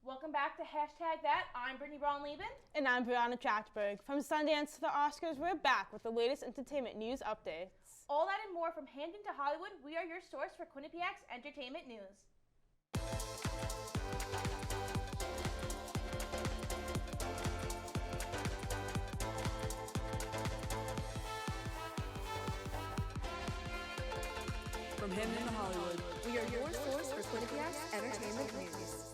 Welcome back to Hashtag That. I'm Brittany Braun-Lieben. And I'm Brianna Trachtberg. From Sundance to the Oscars, we're back with the latest entertainment news updates. All that and more from Hamden to Hollywood, we are your source for Quinnipiac's entertainment news. From Hamden to Hollywood, we are your source for Quinnipiac's entertainment news.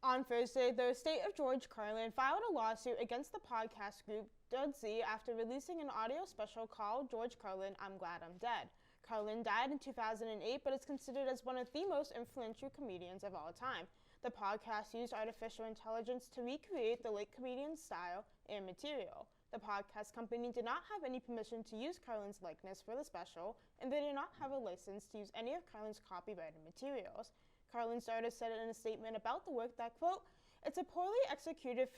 On Thursday, the estate of George Carlin filed a lawsuit against the podcast group Dudzy after releasing an audio special called George Carlin, I'm Glad I'm Dead. Carlin died in 2008, but is considered as one of the most influential comedians of all time. The podcast used artificial intelligence to recreate the late comedian's style and material. The podcast company did not have any permission to use Carlin's likeness for the special, and they did not have a license to use any of Carlin's copyrighted materials. Carlin's daughter said in a statement about the work that, quote, it's a poorly executed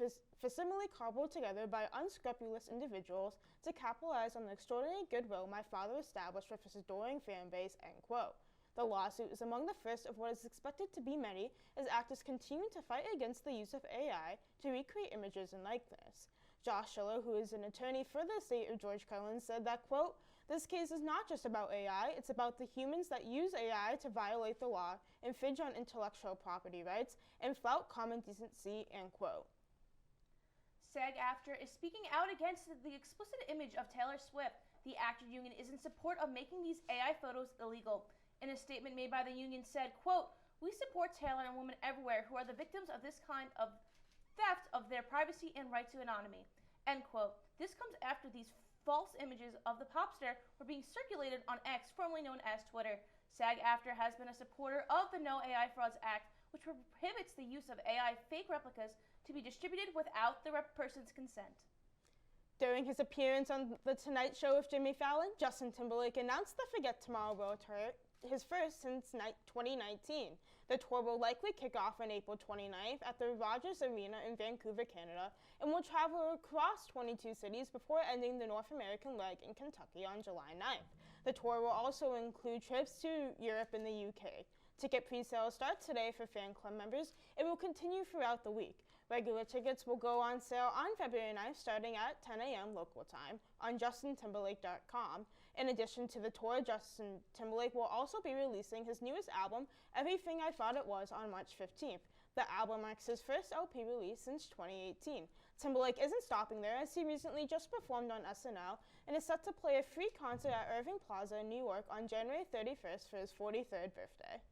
facsimile cobbled together by unscrupulous individuals to capitalize on the extraordinary goodwill my father established with his adoring fan base, end quote. The lawsuit is among the first of what is expected to be many as actors continue to fight against the use of AI to recreate images and likeness. Josh Schiller, who is an attorney for the estate of George Carlin, said that, quote, this case is not just about AI, it's about the humans that use AI to violate the law, infringe on intellectual property rights, and flout common decency, end quote. SAG-AFTRA is speaking out against the explicit image of Taylor Swift. The actor union is in support of making these AI photos illegal. In a statement made by the union said, quote, we support Taylor and women everywhere who are the victims of this kind of theft of their privacy and right to anonymity, end quote. This comes after these false images of the pop star were being circulated on X, formerly known as Twitter. SAG-AFTRA has been a supporter of the No AI Frauds Act, which prohibits the use of AI fake replicas to be distributed without the person's consent. During his appearance on The Tonight Show with Jimmy Fallon, Justin Timberlake announced the Forget Tomorrow World Tour, his first since 2019. The tour will likely kick off on April 29th at the Rogers Arena in Vancouver, Canada, and will travel across 22 cities before ending the North American leg in Kentucky on July 9th. The tour will also include trips to Europe and the UK. Ticket pre-sales start today for fan club members and will continue throughout the week. Regular tickets will go on sale on February 9th starting at 10 a.m. local time on JustinTimberlake.com. In addition to the tour, Justin Timberlake will also be releasing his newest album, Everything I Thought It Was, on March 15th. The album marks his first LP release since 2018. Timberlake isn't stopping there as he recently just performed on SNL and is set to play a free concert at Irving Plaza in New York on January 31st for his 43rd birthday.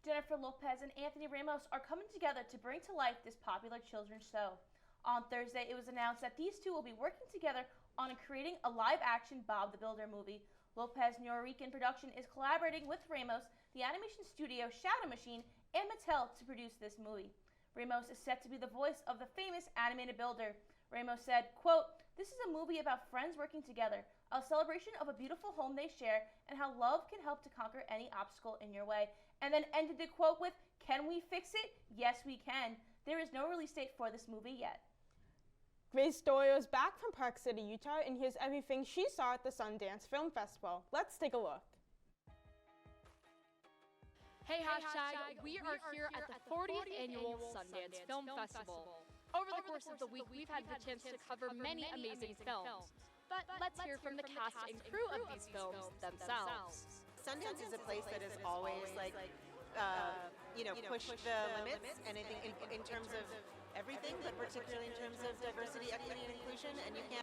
Jennifer Lopez and Anthony Ramos are coming together to bring to life this popular children's show. On Thursday, it was announced that these two will be working together on creating a live-action Bob the Builder movie. Lopez New Rican Production is collaborating with Ramos, the animation studio Shadow Machine, and Mattel to produce this movie. Ramos is set to be the voice of the famous animated builder. Ramos said, quote, this is a movie about friends working together, a celebration of a beautiful home they share, and how love can help to conquer any obstacle in your way. And then ended the quote with, can we fix it? Yes, we can. There is no release date for this movie yet. Grace Doyle is back from Park City, Utah, and here's everything she saw at the Sundance Film Festival. Let's take a look. Hey, hashtag, we are here at the 40th annual Sundance Film Festival. Over the course of the week, we've had the chance to cover many amazing films. But let's hear from the cast and crew of these films themselves. Sundance is a place that has always, pushed the limits, and I think in terms of everything, but particularly in terms of diversity, equity, and inclusion, and you can't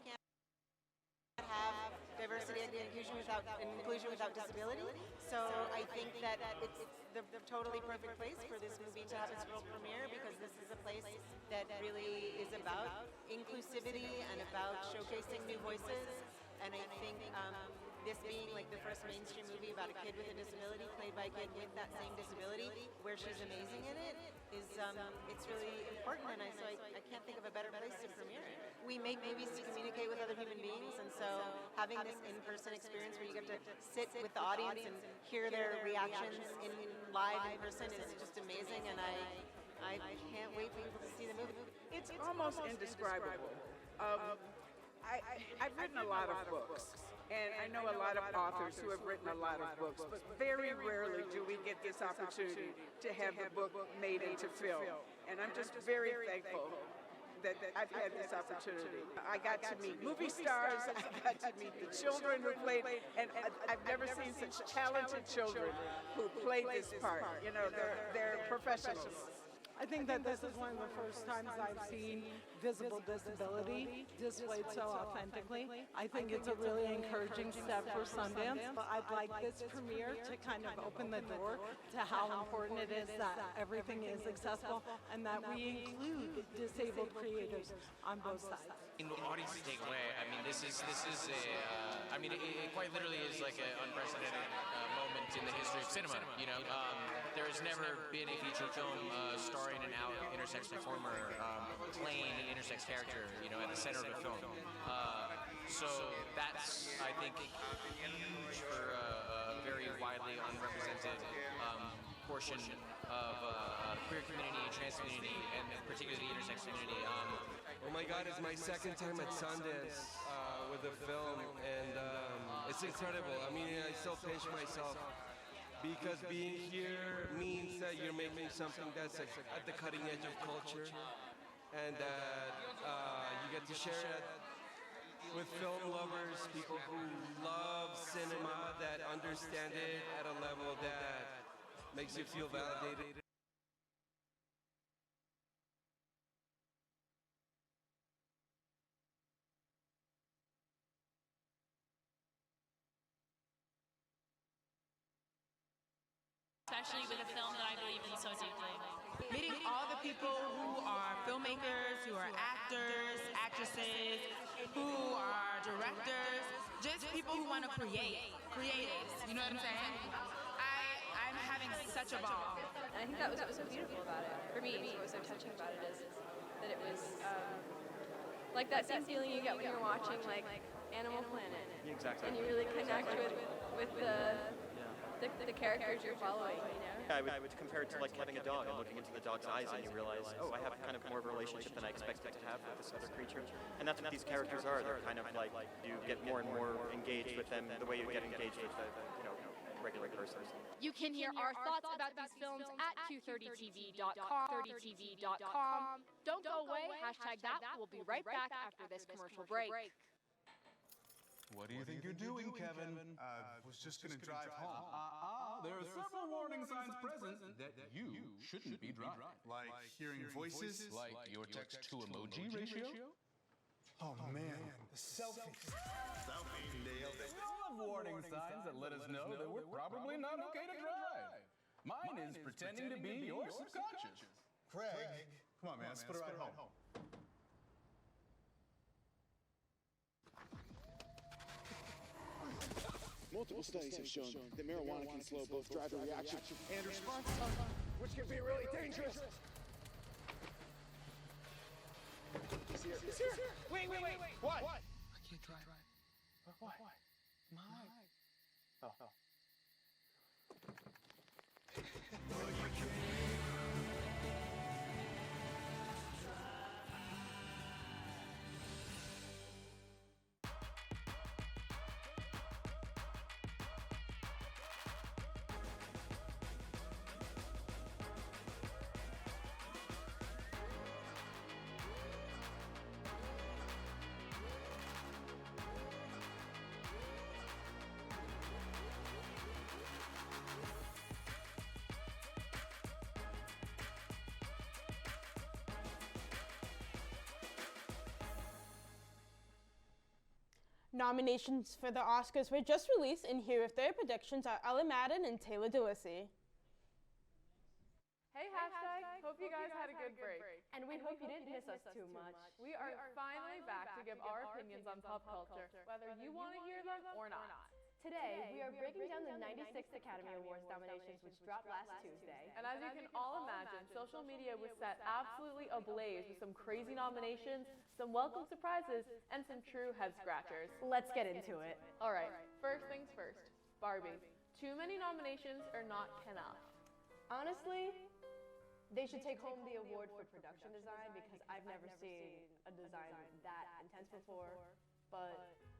have diversity, equity, and inclusion without disability. So I think that it's the totally perfect place for this movie to have its world premiere, because this is a place that really is about inclusivity and about showcasing new voices. And I think this being like the first mainstream movie about a kid with a disability played by a kid with that same disability, where she's amazing in it, is it's really important. And so I can't think of a better place to premiere it. We make movies to communicate with other human beings, and so having this in-person experience where you get to sit with the audience and hear their reactions live in person is just amazing. And I can't wait for people to see the movie. It's almost indescribable. I've written a lot of books, And I know a lot of authors who have written a lot of books, but very rarely do we get this opportunity to have the book made into film. And I'm just very thankful that I've had this opportunity. I got to meet movie stars, I got to meet the children who played, and I've never seen such talented children who played this part. You know, they're professionals. I think that this is one of the first times I've seen visible disability displayed so authentically. I think it's a really encouraging step for Sundance. I'd like this premiere to kind of open the door to how important it is that everything is accessible and that we include disabled creators on both sides. In the audience to take away, I mean, this is I mean, it quite literally is like an unprecedented moment in the history of cinema. You know, there has never been a feature film starring an out intersex performer playing an intersex character, you know, at the center of the film. So that's, I think, huge for a very widely unrepresented portion of the queer community, trans community, and particularly the intersex community. Oh my God, it's my second time at Sundance with a film, and it's incredible. I mean, I still pinch myself because being here means that you're making something that's at the cutting edge of culture, and that you get to share it with film lovers, people who love cinema, that understand it at a level that makes you feel validated. Especially with a film that I believe in so deeply. Meeting all the people who are filmmakers, who are actors, actresses, who are directors, just people who want to create, creatives, you know what I'm saying? I'm having such a ball. And I think that was what was so beautiful about it. For me, what was so touching about it is that it was like that same feeling you get when you're watching like Animal Planet. Exactly. And you really connect with the characters you're following, you know? Yeah, I would compare it to like having a dog and looking into the dog's eyes and you realize, oh, I have kind of more of a relationship than I expected to have with this other creature. And that's what these characters are. They're kind of like, you get more and more engaged with them the way you get engaged with regular persons. You can hear our thoughts about these films at Q30TV.com. Don't go away, hashtag that. We'll be right back after this commercial break. What do you think you're doing, Kevin? Was just going to drive home. There are several warning signs present that you shouldn't be driving. Like hearing voices? Like your text-to-emoji ratio? Oh man, the selfies. Selfie, nailed it. We all have warning signs that let us know that we're probably not okay to drive. Mine is pretending to be your subconscious. Craig, come on man, let's put it right home. Multiple studies have shown that marijuana can slow both driver reaction and response time, which can be really dangerous. He's here. He's here. Wait. What? I can't drive. Why? My. Oh. Nominations for the Oscars were just released, and here with their predictions are Ella Madden and Taylor DeLissy. Hey, hashtag, hope you guys had a good break. And we hope you didn't miss us too much. We are finally back to give our opinions on pop culture, whether you want to hear them or not. Today, we are breaking down the 96th Academy Awards nominations, which dropped last Tuesday. And as you can all imagine, social media was set absolutely ablaze with some crazy nominations, some welcome surprises, and some true head-scratchers. Let's get into it. All right, first things first. Barbie. Too many nominations are not enough. Honestly, they should take home the award for production design because I've never seen a design that intense before, but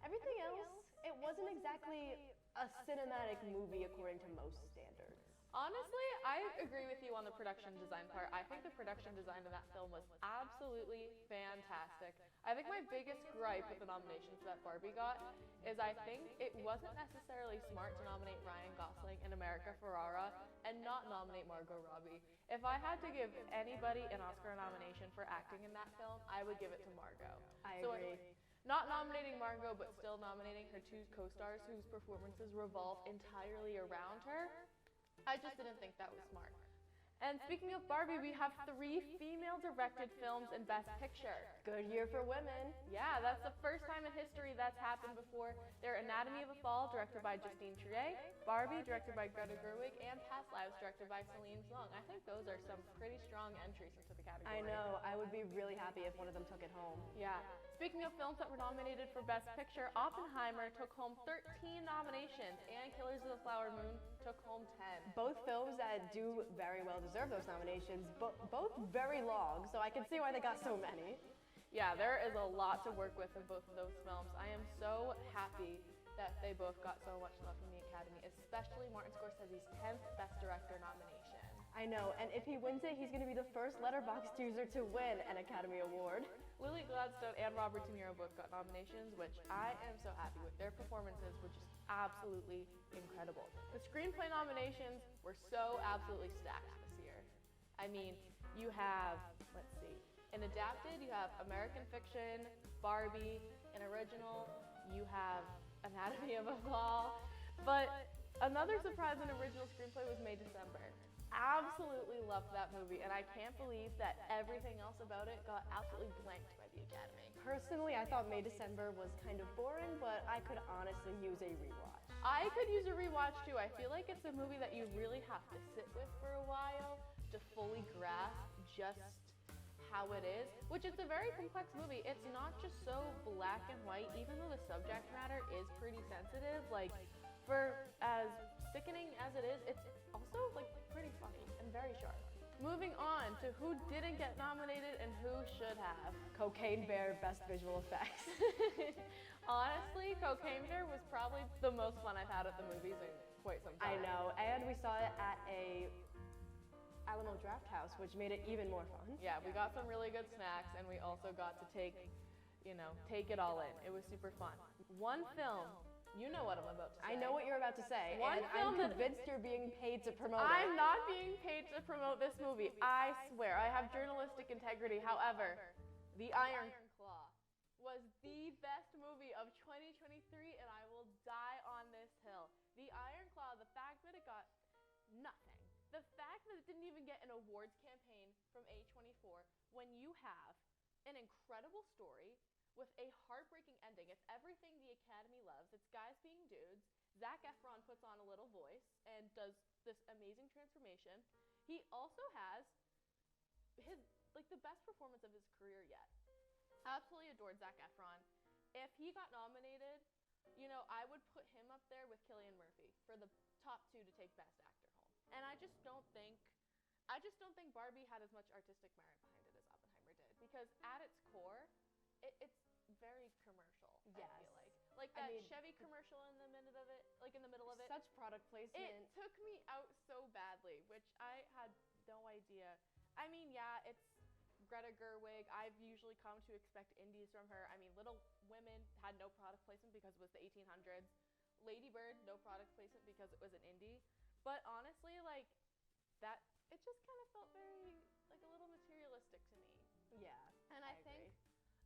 Everything else, it wasn't exactly a cinematic movie according to most standards. Honestly, I agree with you on the production design part. I think the production design of that film was absolutely fantastic. I think my biggest gripe with the nominations that Barbie got is I think it wasn't necessarily smart to nominate Ryan Gosling and America Ferrera and not nominate Margot Robbie. If I had to give anybody an Oscar nomination for acting in that film, I would give it to Margot. I agree. Not nominating Margot, but still nominating her two co-stars whose performances revolve entirely around her, I just didn't think that was smart. And speaking of Barbie, we have 3 female-directed films in Best Picture. Good year for women. Yeah, that's the first time in history that's happened before. They're Anatomy of a Fall, directed by Justine Triet, Barbie, directed by Greta Gerwig, and Past Lives, directed by Celine Song. I think those are some pretty strong entries into the category. I know. I would be really happy if one of them took it home. Yeah. Speaking of films that were nominated for Best Picture, Oppenheimer took home 13 nominations, and Killers of the Flower Moon took home 10. Both films that do very well deserve those nominations, but both very long, so I can see why they got so many. Yeah, there is a lot to work with in both of those films. I am so happy that they both got so much love from the Academy, especially Martin Scorsese's 10th Best Director nomination. I know, and if he wins it, he's going to be the first Letterboxd user to win an Academy Award. Lily Gladstone and Robert De Niro both got nominations, which I am so happy with. Their performances were just absolutely incredible. The screenplay nominations were so absolutely stacked this year. I mean, you have, let's see, in adapted, you have American Fiction, Barbie, an original, you have Anatomy of a Fall, but another surprise in original screenplay was May December. Absolutely loved that movie, and I can't believe that everything else about it got absolutely blanked by the Academy. Personally, I thought May December was kind of boring, but I could honestly use a rewatch. I could use a rewatch too. I feel like it's a movie that you really have to sit with for a while to fully grasp just how it is, which is a very complex movie. It's not just so black and white, even though the subject matter is pretty sensitive. Like, for as sickening as it is, it's also like pretty funny and very sharp. Moving on to who didn't get nominated and who should have. Cocaine Bear, Best Visual Effects. Honestly, Cocaine Bear was probably the most fun I've had at the movies in quite some time. I know, and we saw it at a Alamo Draft House, which made it even more fun. Yeah, we got some really good snacks, and we also got to take it all in. It was super fun. One film, you know what I'm about to say. I know what you're about to say, One and film I'm convinced you're being paid to promote it. I'm not being paid to promote this movie. I swear, I have journalistic integrity. However, The Iron Claw was the best movie of 2023, and I will die on this hill. The Iron Claw, the fact that it got nothing, the fact that it didn't even get an awards campaign from A24, when you have an incredible story with a heartbreaking ending. It's everything the Academy loves. It's guys being dudes. Zac Efron puts on a little voice and does this amazing transformation. He also has the best performance of his career yet. Absolutely adored Zac Efron. If he got nominated, I would put him up there with Cillian Murphy for the top 2 to take Best Actor home. And I just don't think Barbie had as much artistic merit behind it as Oppenheimer did, because at its core, it's very commercial. Yes. I feel like that Chevy commercial in the middle of it. Such product placement. It took me out so badly, which I had no idea. I mean, yeah, it's Greta Gerwig. I've usually come to expect indies from her. I mean, Little Women had no product placement because it was the 1800s. Lady Bird, no product placement because it was an indie. But honestly, that, it just kind of felt very, a little materialistic to me. Yeah, and I think,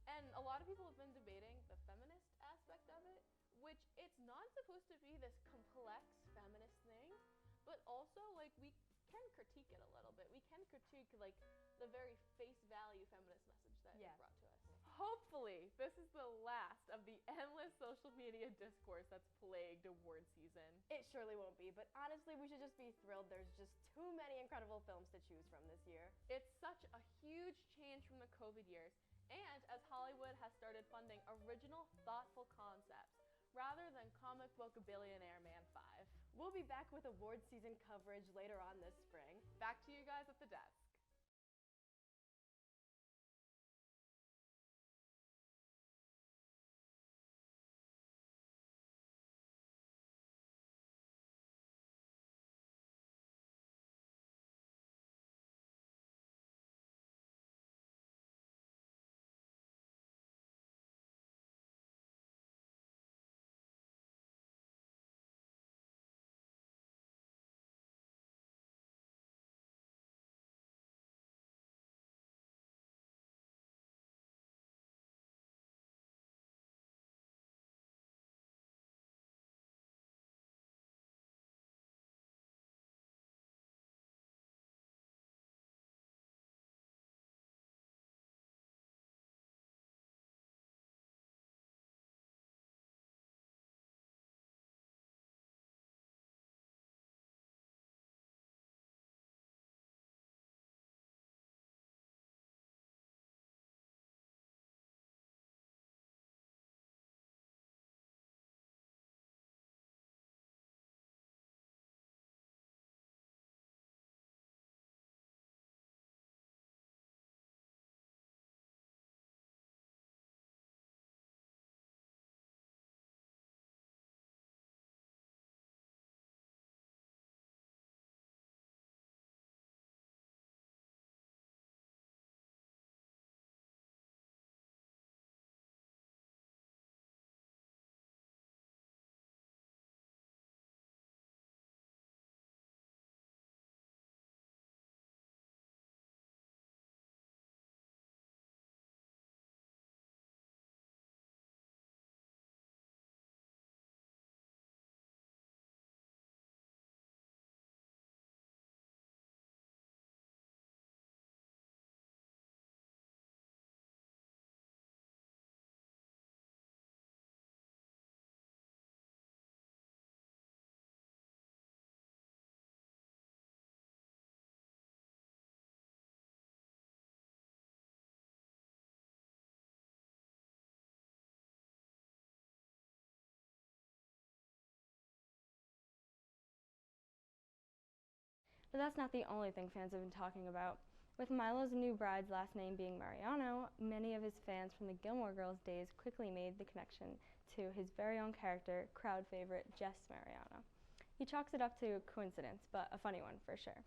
and a lot of people have been debating the feminist aspect of it, which it's not supposed to be this complex feminist thing, but also, we can critique it a little bit. We can critique, the very face value feminist message that it brought to us. Hopefully, this is the last of the endless social media discourse that's plagued award season. It surely won't be, but honestly, we should just be thrilled. There's just too many incredible films to choose from this year. It's such a huge change from the COVID years, and as Hollywood has started funding original, thoughtful concepts, rather than comic book billionaire Man 5. We'll be back with award season coverage later on this spring. Back to you guys at the desk. But that's not the only thing fans have been talking about. With Milo's new bride's last name being Mariano, many of his fans from the Gilmore Girls days quickly made the connection to his very own character, crowd favorite Jess Mariano. He chalks it up to coincidence, but a funny one for sure.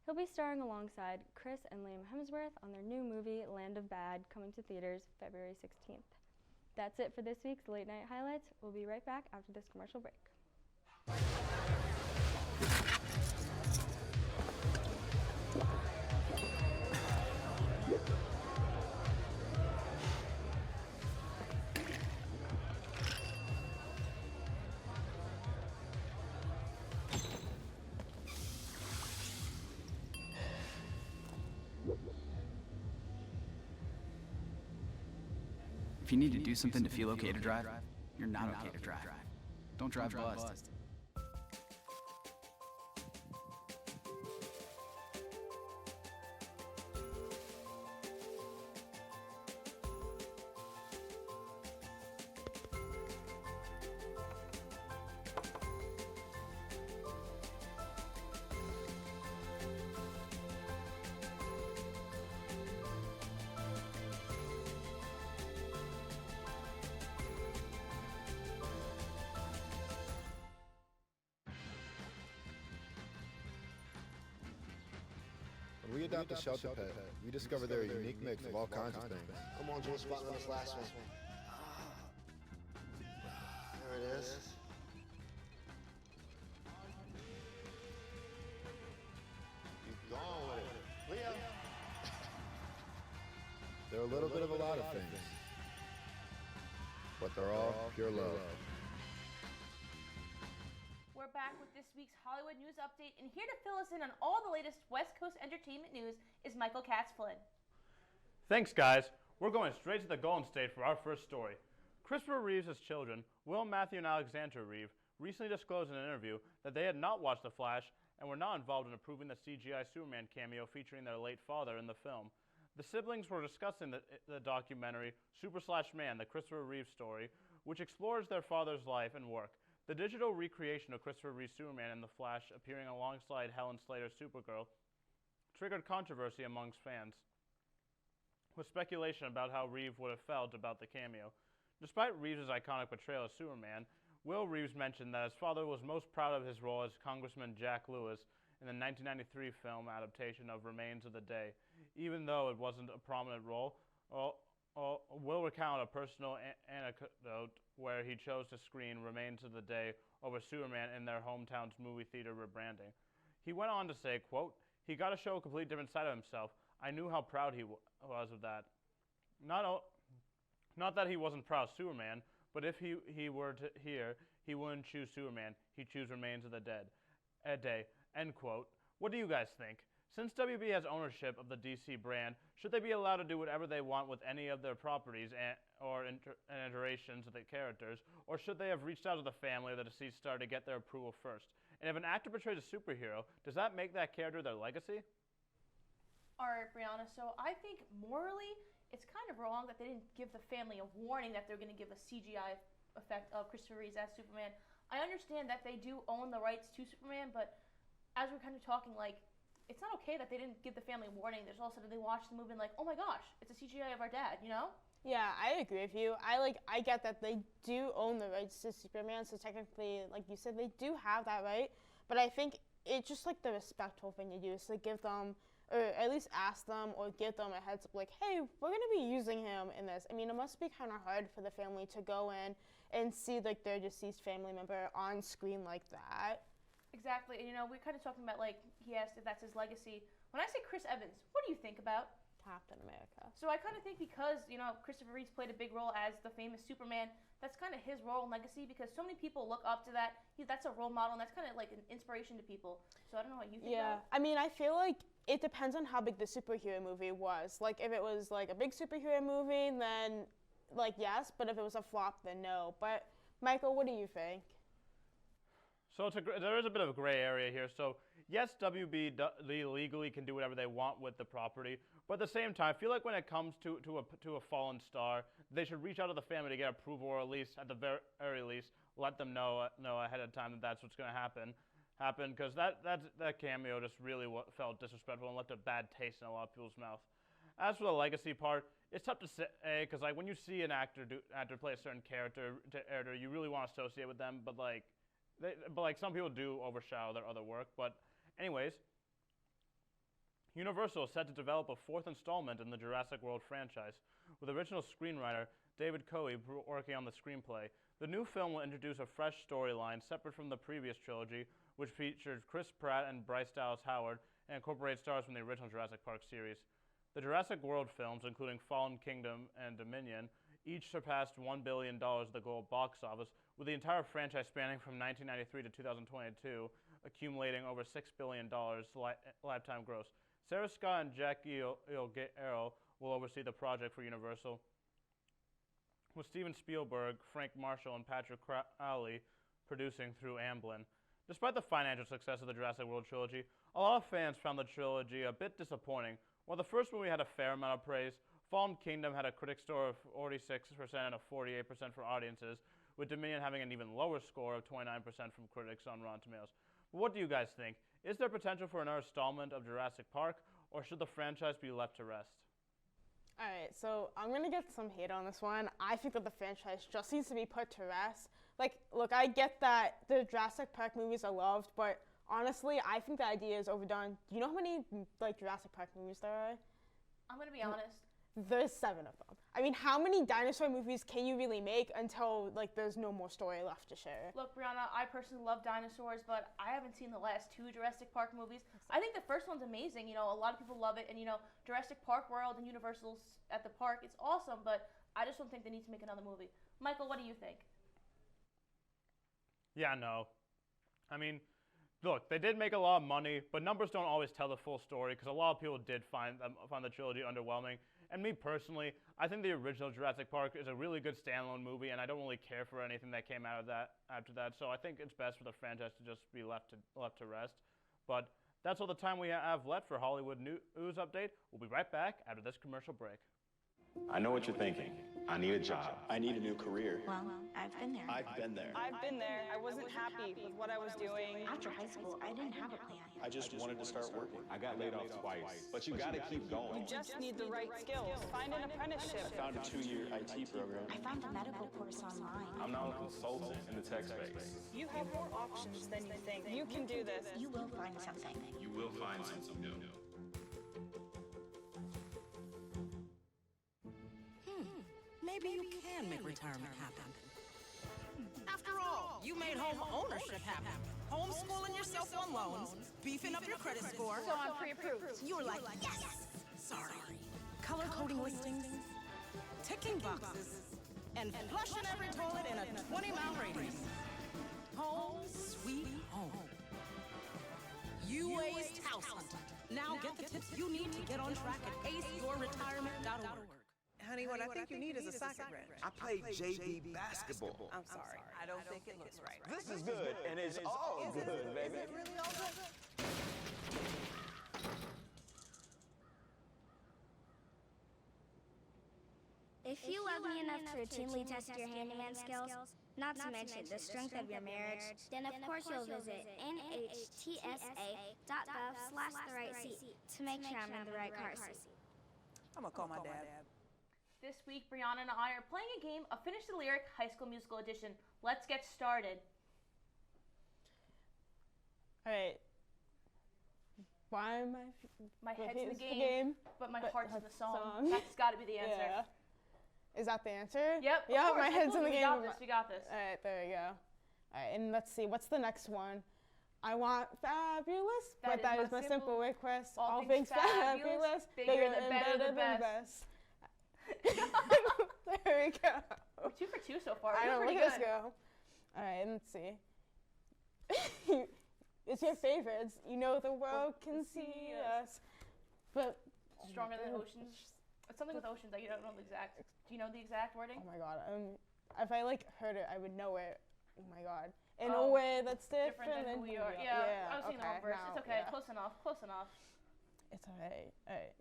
He'll be starring alongside Chris and Liam Hemsworth on their new movie, Land of Bad, coming to theaters February 16th. That's it for this week's Late Night Highlights. We'll be right back after this commercial break. If you need to do something to feel okay to drive, you're not okay to drive. Don't drive buzzed. When we adopt a shelter pet, we discover they're a unique mix of all kinds of things. Come on, Jules, spot on this last one. There it is. Keep going with it. Leo. They're a little bit of a lot of things, but they're all pure love. We're back with this week's Hollywood News Update, and here to fill us in on all the latest West Coast entertainment news is Michael Katzflin. Thanks, guys. We're going straight to the Golden State for our first story. Christopher Reeves' children, Will, Matthew, and Alexandra Reeve, recently disclosed in an interview that they had not watched The Flash and were not involved in approving the CGI Superman cameo featuring their late father in the film. The siblings were discussing the documentary Super/Man, the Christopher Reeve story, which explores their father's life and work. The digital recreation of Christopher Reeve's Superman in The Flash appearing alongside Helen Slater's Supergirl triggered controversy amongst fans, with speculation about how Reeve would have felt about the cameo. Despite Reeves' iconic portrayal as Superman, Will Reeves mentioned that his father was most proud of his role as Congressman Jack Lewis in the 1993 film adaptation of Remains of the Day. Even though it wasn't a prominent role, Will recount a personal anecdote where he chose to screen Remains of the Day over Superman in their hometown's movie theater rebranding. He went on to say, quote, "He got to show a completely different side of himself. I knew how proud he was of that. Not that he wasn't proud of Superman, but if he were to here, he wouldn't choose Superman. He'd choose Remains of the Day, end quote. What do you guys think? Since WB has ownership of the DC brand, should they be allowed to do whatever they want with any of their properties or iterations of the characters, or should they have reached out to the family or the deceased star to get their approval first? And if an actor portrays a superhero, does that make that character their legacy? All right, Brianna, so I think morally it's kind of wrong that they didn't give the family a warning that they're going to give a CGI effect of Christopher Reeves as Superman. I understand that they do own the rights to Superman, but as we're kind of talking, like, it's not okay that they didn't give the family a warning. There's also that they watched the movie and like, oh my gosh, it's a CGI of our dad, you know? Yeah, I agree with you. I get that they do own the rights to Superman, so technically, like you said, they do have that right. But I think it's just like the respectful thing to do is to give them, or at least ask them or give them a heads up, like, hey, we're going to be using him in this. I mean, it must be kind of hard for the family to go in and see like their deceased family member on screen like that. Exactly, and you know, we're kind of talking about, like, he asked if that's his legacy. When I say Chris Evans, what do you think about? Captain America. So I kind of think because, you know, Christopher Reeves played a big role as the famous Superman, that's kind of his role and legacy because so many people look up to that. That's a role model, and that's kind of like an inspiration to people. So I don't know what you think about it. I mean, I feel like it depends on how big the superhero movie was. Like, if it was, like, a big superhero movie, then, like, yes. But if it was a flop, then no. But, Michael, what do you think? So there is a bit of a gray area here. So yes, WB legally can do whatever they want with the property, but at the same time, I feel like when it comes to a fallen star, they should reach out to the family to get approval, or at least at the very least let them know ahead of time that that's what's going to happen. happened, because that cameo just really felt disrespectful and left a bad taste in a lot of people's mouth. As for the legacy part, it's tough to say, because like when you see an actor play a certain character, you really want to associate with them, but some people do overshadow their other work. But anyways, Universal is set to develop a fourth installment in the Jurassic World franchise, with original screenwriter David Coe working on the screenplay. The new film will introduce a fresh storyline separate from the previous trilogy, which featured Chris Pratt and Bryce Dallas Howard, and incorporates stars from the original Jurassic Park series. The Jurassic World films, including Fallen Kingdom and Dominion, each surpassed $1 billion at the global box office, with the entire franchise spanning from 1993 to 2022, accumulating over $6 billion lifetime gross. Sarah Scott and Jackie Arrow will oversee the project for Universal, with Steven Spielberg, Frank Marshall, and Patrick Crowley producing through Amblin. Despite the financial success of the Jurassic World trilogy, a lot of fans found the trilogy a bit disappointing. While the first movie had a fair amount of praise, Fallen Kingdom had a critic score of 46% and a 48% for audiences, with Dominion having an even lower score of 29% from critics on Rotten Tomatoes. But what do you guys think? Is there potential for another installment of Jurassic Park, or should the franchise be left to rest? Alright, so I'm going to get some hate on this one. I think that the franchise just needs to be put to rest. Like, look, I get that the Jurassic Park movies are loved, but honestly, I think the idea is overdone. Do you know how many, Jurassic Park movies there are? I'm going to be honest. There's 7 of them. I mean, how many dinosaur movies can you really make until, there's no more story left to share? Look, Brianna, I personally love dinosaurs, but I haven't seen the last 2 Jurassic Park movies. I think the first one's amazing. A lot of people love it, and, Jurassic Park World and Universal's at the park, it's awesome, but I just don't think they need to make another movie. Michael, what do you think? Yeah, no. I mean, look, they did make a lot of money, but numbers don't always tell the full story, because a lot of people did find the trilogy underwhelming. And me personally, I think the original Jurassic Park is a really good standalone movie, and I don't really care for anything that came out of that after that. So I think it's best for the franchise to just be left to rest. But that's all the time we have left for Hollywood News Update. We'll be right back after this commercial break. I know what you're thinking. I need a job. I need a new career. Well, I've been there. I've been there. I've been there. I wasn't happy with what I was doing. After high school, I didn't have a plan. I just wanted to start working. I got laid off twice, but you gotta keep going. You just need the right skills. Find an apprenticeship. I found a 2-year IT program. I found a medical course online. I'm now a consultant in the tech space. You have more options than you think. You can do this. You will find something. You will find something new. Maybe you can make retirement happen. After all, you made home ownership happen. Homeschooling yourself on loans, beefing up your credit score. So I'm pre-approved. You were like, yes! Sorry. Color coding listings, ticking boxes, and flushing every toilet in a 20-mile radius. Home sweet home. UA's House Hunt. Now get the tips you need to get on track at aceyourretirement.org. Honey, what I think you need is a socket wrench. I played JV basketball. I'm sorry. I don't think it looks right. This is good, and it's all good, baby. Is it really all good? If you love me enough to routinely test your handyman skills, not to mention the strength of your marriage, then of course you'll visit nhtsa.gov/therightseat to make sure I'm in the right car seat. I'm gonna call my dad. This week, Brianna and I are playing a game of Finish the Lyric High School Musical Edition. Let's get started. All right. Why am I? My head's in the game, but my heart's in the song. That's got to be the answer. Yeah. Is that the answer? Yep. Yeah, my head's in the game. We got this. All right, there we go. All right, and let's see. What's the next one? I want fabulous, but that is my simple request. All things fabulous, bigger and better than best. There we go. We're 2 for 2 so far. I know, look at us go. All right, let's see. It's your favorites. You know the world can see us, but stronger than oceans. It's something with oceans that you don't know the exact. Do you know the exact wording? Oh my god. If I heard it, I would know it. Oh my god. In a way that's different than who we are. Yeah. I was thinking the wrong verse. It's okay. Yeah. Close enough. It's alright. Alright.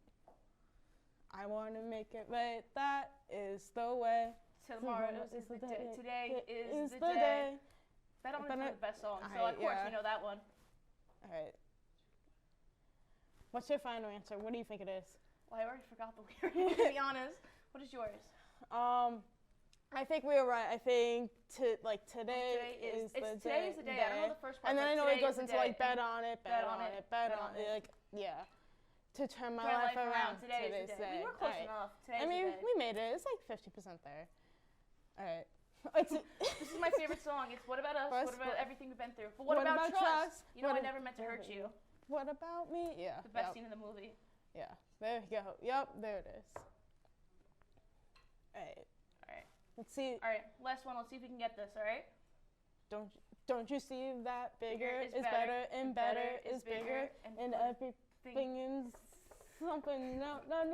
I want to make it right. That is the way. Tomorrow is the day. Today is the day. That one is one of the best songs. So of course we know that one. All right. What's your final answer? What do you think it is? Well, I already forgot the lyric, to be honest. What is yours? I think we were right. I think today is the day. Today is the day. I don't know the first part. And then I know it goes into like bet on it. Like, yeah. To turn my life around. Today's the day. We were close enough. I mean, we made it. It's like 50% there. All right. This is my favorite song. It's What About Us? What about everything we've been through? But what about trust? You know, I never meant to hurt you. What about me? Yeah. The best scene in the movie. Yeah. There we go. Yep. There it is. All right. Let's see. All right. Last one. Let's see if we can get this. All right. Don't you see that bigger is better and better is bigger and everything is something. No. I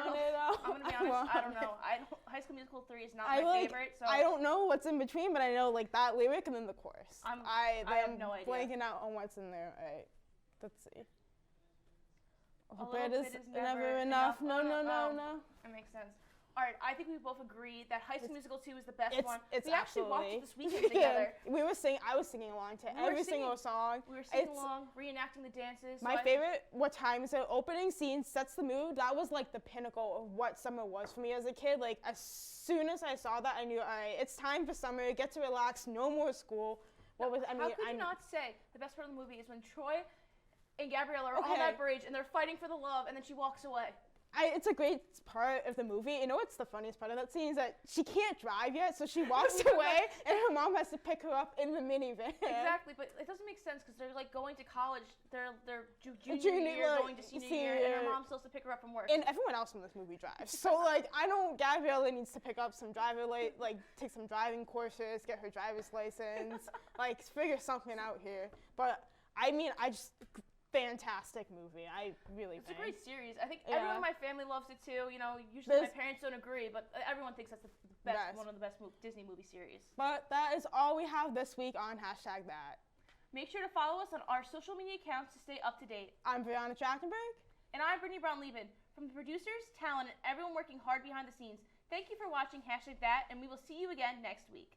want it all. I'm gonna be honest. I don't know. High School Musical 3 is not my favorite. So I don't know what's in between, but I know like that lyric and then the chorus. I have no idea. Blanking out on what's in there. All right. Let's see. A little bit is never enough. No. That makes sense. All right, I think we both agree that High School Musical 2 is the best one. We actually watched it this weekend together. We were singing. I was singing along to every single song. We were singing along, reenacting the dances. My favorite, what time is it? Opening scene sets the mood. That was like the pinnacle of what summer was for me as a kid. Like as soon as I saw that, I knew, all right, it's time for summer. Get to relax. No more school. How could you not say the best part of the movie is when Troy and Gabrielle are on that bridge and they're fighting for the love, and then she walks away. It's a great part of the movie. You know what's the funniest part of that scene is that she can't drive yet, so she walks away, and her mom has to pick her up in the minivan. Exactly, but it doesn't make sense because they're like going to college. They're junior year, going to senior year, and her mom still has to pick her up from work. And everyone else in this movie drives. So like, Gabriella needs to pick up some take some driving courses, get her driver's license, like figure something out here. But I mean, fantastic movie. It's a great series. I think everyone in my family loves it too. You know, usually my parents don't agree, but everyone thinks that's the best, one of the best Disney movie series. But that is all we have this week on #that. Make sure to follow us on our social media accounts to stay up to date. I'm Brianna Trachtenberg. And I'm Brittany Brown-Lieben. From the producers, talent, and everyone working hard behind the scenes, thank you for watching #that, and we will see you again next week.